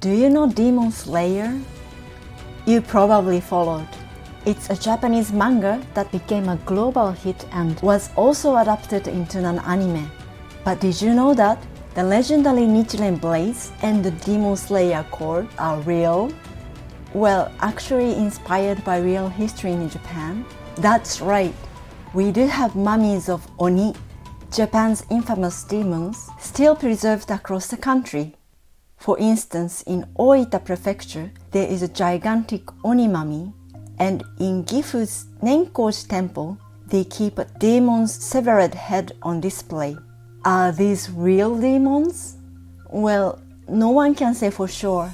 Do you know Demon Slayer? You probably followed. It's a Japanese manga that became a global hit and was also adapted into an anime. But did you know that the legendary Nichiren Blaze and the Demon Slayer core are real? Well, actually inspired by real history in Japan. That's right. We do have mummies of Oni, Japan's infamous demons, still preserved across the country. For instance, in Oita Prefecture, there is a gigantic Oni mummy, and in Gifu's Nenkoji Temple, they keep a demon's severed head on display. Are these real demons? Well, no one can say for sure,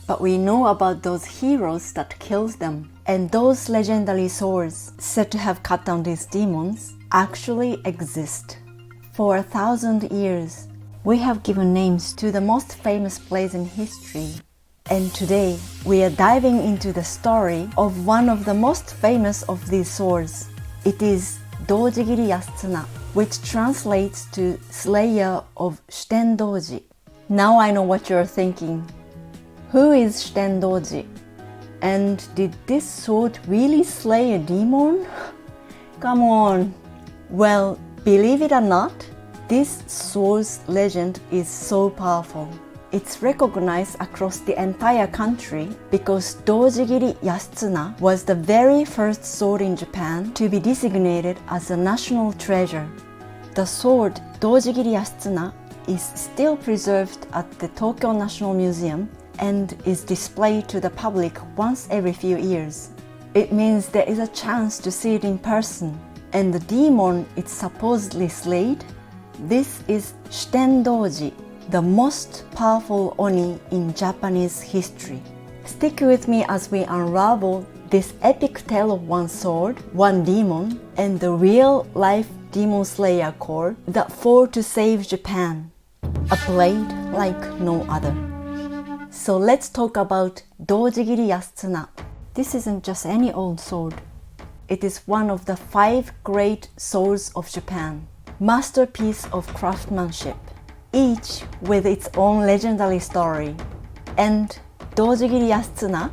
but we know about those heroes that killed them, and those legendary swords said to have cut down these demons actually exist. For 1,000 years, we have given names to the most famous plays in history. And today, we are diving into the story of one of the most famous of these swords. It is Dōjigiri Yasutsuna, which translates to Slayer of Shuten Doji. Now I know what you're thinking. Who is Shuten Doji? And did this sword really slay a demon? Come on! Well, believe it or not, this sword's legend is so powerful. It's recognized across the entire country because Dōjigiri Yasutsuna was the very first sword in Japan to be designated as a national treasure. The sword Dōjigiri Yasutsuna is still preserved at the Tokyo National Museum and is displayed to the public once every few years. It means there is a chance to see it in person. And the demon it supposedly slayed? This is Shuten Doji, the most powerful Oni in Japanese history. Stick with me as we unravel this epic tale of one sword, one demon, and the real-life demon slayer core that fought to save Japan. A blade like no other. So let's talk about Dōjigiri Yasutsuna. This isn't just any old sword. It is one of the 5 great swords of Japan. Masterpiece of craftsmanship, each with its own legendary story. And Dōjigiri Yasutsuna,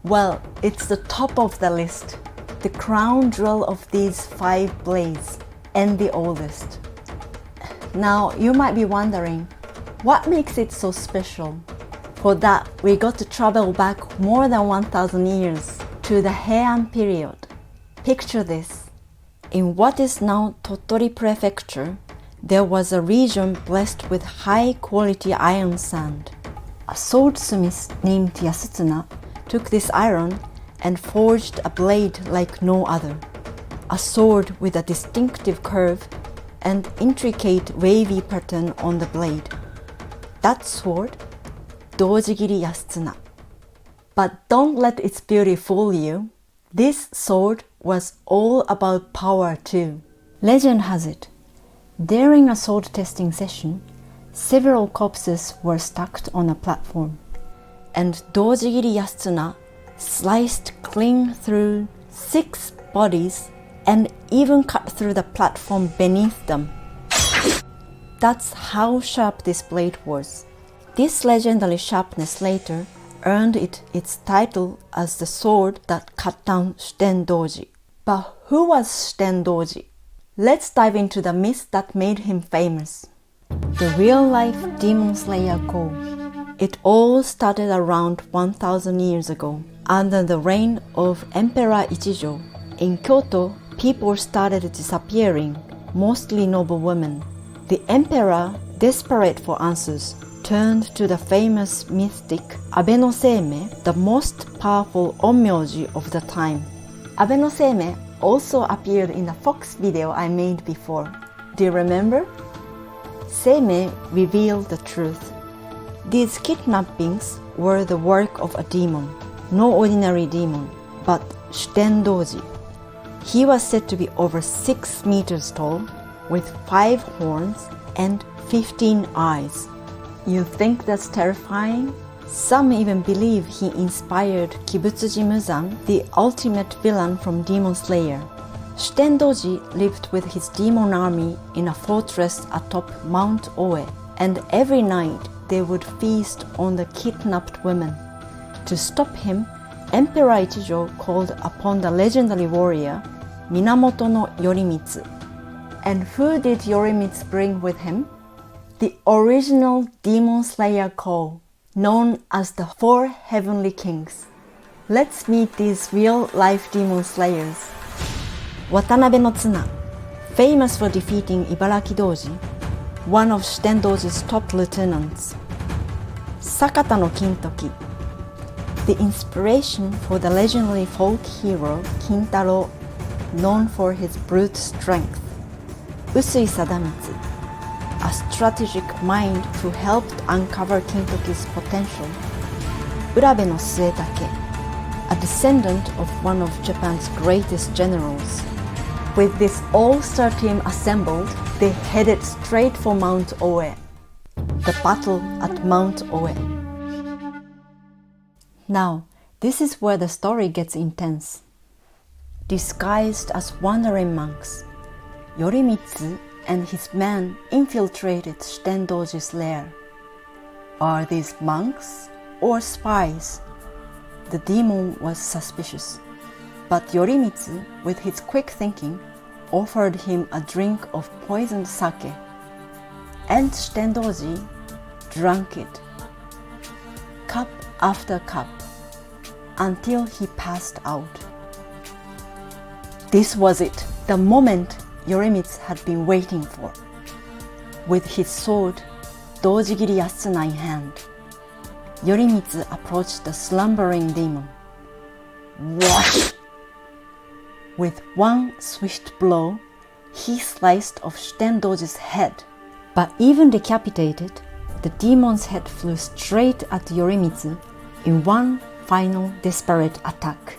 well, it's the top of the list, the crown jewel of these 5 blades, and the oldest. Now, you might be wondering, what makes it so special? For that, we got to travel back more than 1,000 years to the Heian period. Picture this. In what is now Tottori Prefecture, there was a region blessed with high-quality iron sand. A swordsmith named Yasutsuna took this iron and forged a blade like no other. A sword with a distinctive curve and intricate wavy pattern on the blade. That sword, Dōjigiri Yasutsuna. But don't let its beauty fool you. This sword was all about power too. Legend has it, during a sword testing session, several corpses were stacked on a platform, and Dōjigiri Yasutsuna sliced clean through 6 bodies and even cut through the platform beneath them. That's how sharp this blade was. This legendary sharpness later earned it its title as the sword that cut down Shuten Doji. But who was Shuten Doji? Let's dive into the myth that made him famous. The real-life demon slayer core. It all started around 1,000 years ago. Under the reign of Emperor Ichijo, in Kyoto, people started disappearing, mostly noble women. The emperor, desperate for answers, turned to the famous mystic Abe no Seimei, the most powerful onmyoji of the time. Abe no Seimei also appeared in the Fox video I made before. Do you remember? Seimei revealed the truth. These kidnappings were the work of a demon, no ordinary demon, but Shuten Doji. He was said to be over 6 meters tall, with 5 horns and 15 eyes. You think that's terrifying? Some even believe he inspired Kibutsuji Muzan, the ultimate villain from Demon Slayer. Shuten Doji lived with his demon army in a fortress atop Mount Oe, and every night they would feast on the kidnapped women. To stop him, Emperor Ichijo called upon the legendary warrior Minamoto no Yorimitsu. And who did Yorimitsu bring with him? The original demon slayer call, known as the Four Heavenly Kings. Let's meet these real-life demon slayers. Watanabe no Tsuna, famous for defeating Ibaraki Doji, one of Shuten Doji's top lieutenants. Sakata no Kintoki, the inspiration for the legendary folk hero Kintaro, known for his brute strength. Usui Sadamitsu, a strategic mind who helped uncover Kintoki's potential. Urabe no Suetake, a descendant of one of Japan's greatest generals. With this all-star team assembled, they headed straight for Mount Oe, the battle at Mount Oe. Now, this is where the story gets intense. Disguised as wandering monks, Yorimitsu and his men infiltrated Shuten Doji's lair. Are these monks or spies? The demon was suspicious, but Yorimitsu, with his quick thinking, offered him a drink of poisoned sake, and Shuten Doji drank it, cup after cup, until he passed out. This was it, the moment Yorimitsu had been waiting for. With his sword, Dōjigiri Yasutsuna in hand, Yorimitsu approached the slumbering demon. Whoosh! With one swift blow, he sliced off Shuten Doji's head. But even decapitated, the demon's head flew straight at Yorimitsu in one final desperate attack.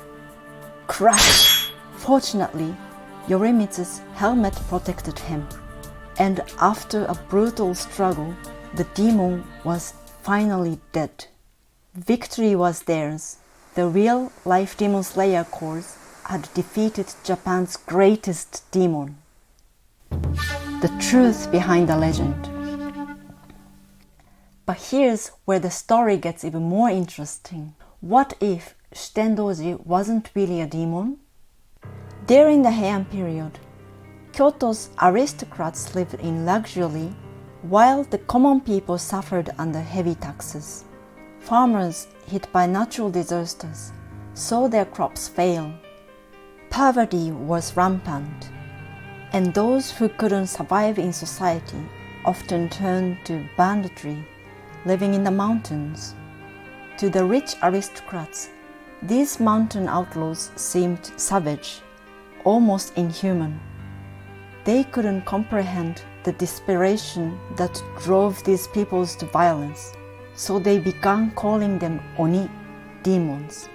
Crash! Fortunately, Yorimitsu's helmet protected him, and after a brutal struggle, the demon was finally dead. Victory was theirs. The real-life Demon Slayer Corps had defeated Japan's greatest demon. The truth behind the legend. But here's where the story gets even more interesting. What if Shuten Doji wasn't really a demon? During the Heian period, Kyoto's aristocrats lived in luxury while the common people suffered under heavy taxes. Farmers hit by natural disasters saw their crops fail. Poverty was rampant, and those who couldn't survive in society often turned to banditry, living in the mountains. To the rich aristocrats, these mountain outlaws seemed savage, almost inhuman. They couldn't comprehend the desperation that drove these peoples to violence, so they began calling them Oni, demons.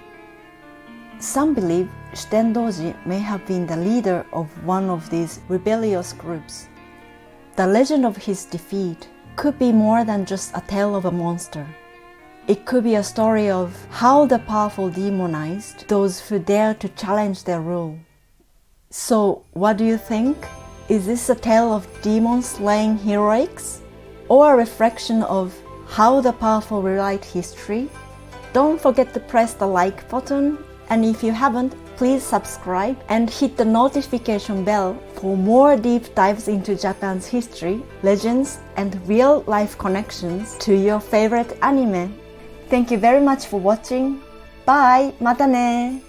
Some believe Shuten Doji may have been the leader of one of these rebellious groups. The legend of his defeat could be more than just a tale of a monster. It could be a story of how the powerful demonized those who dared to challenge their rule. So, what do you think? Is this a tale of demons slaying heroics? Or a reflection of how the powerful rewrite history? Don't forget to press the like button, and if you haven't, please subscribe and hit the notification bell for more deep dives into Japan's history, legends, and real-life connections to your favorite anime. Thank you very much for watching. Bye! またね!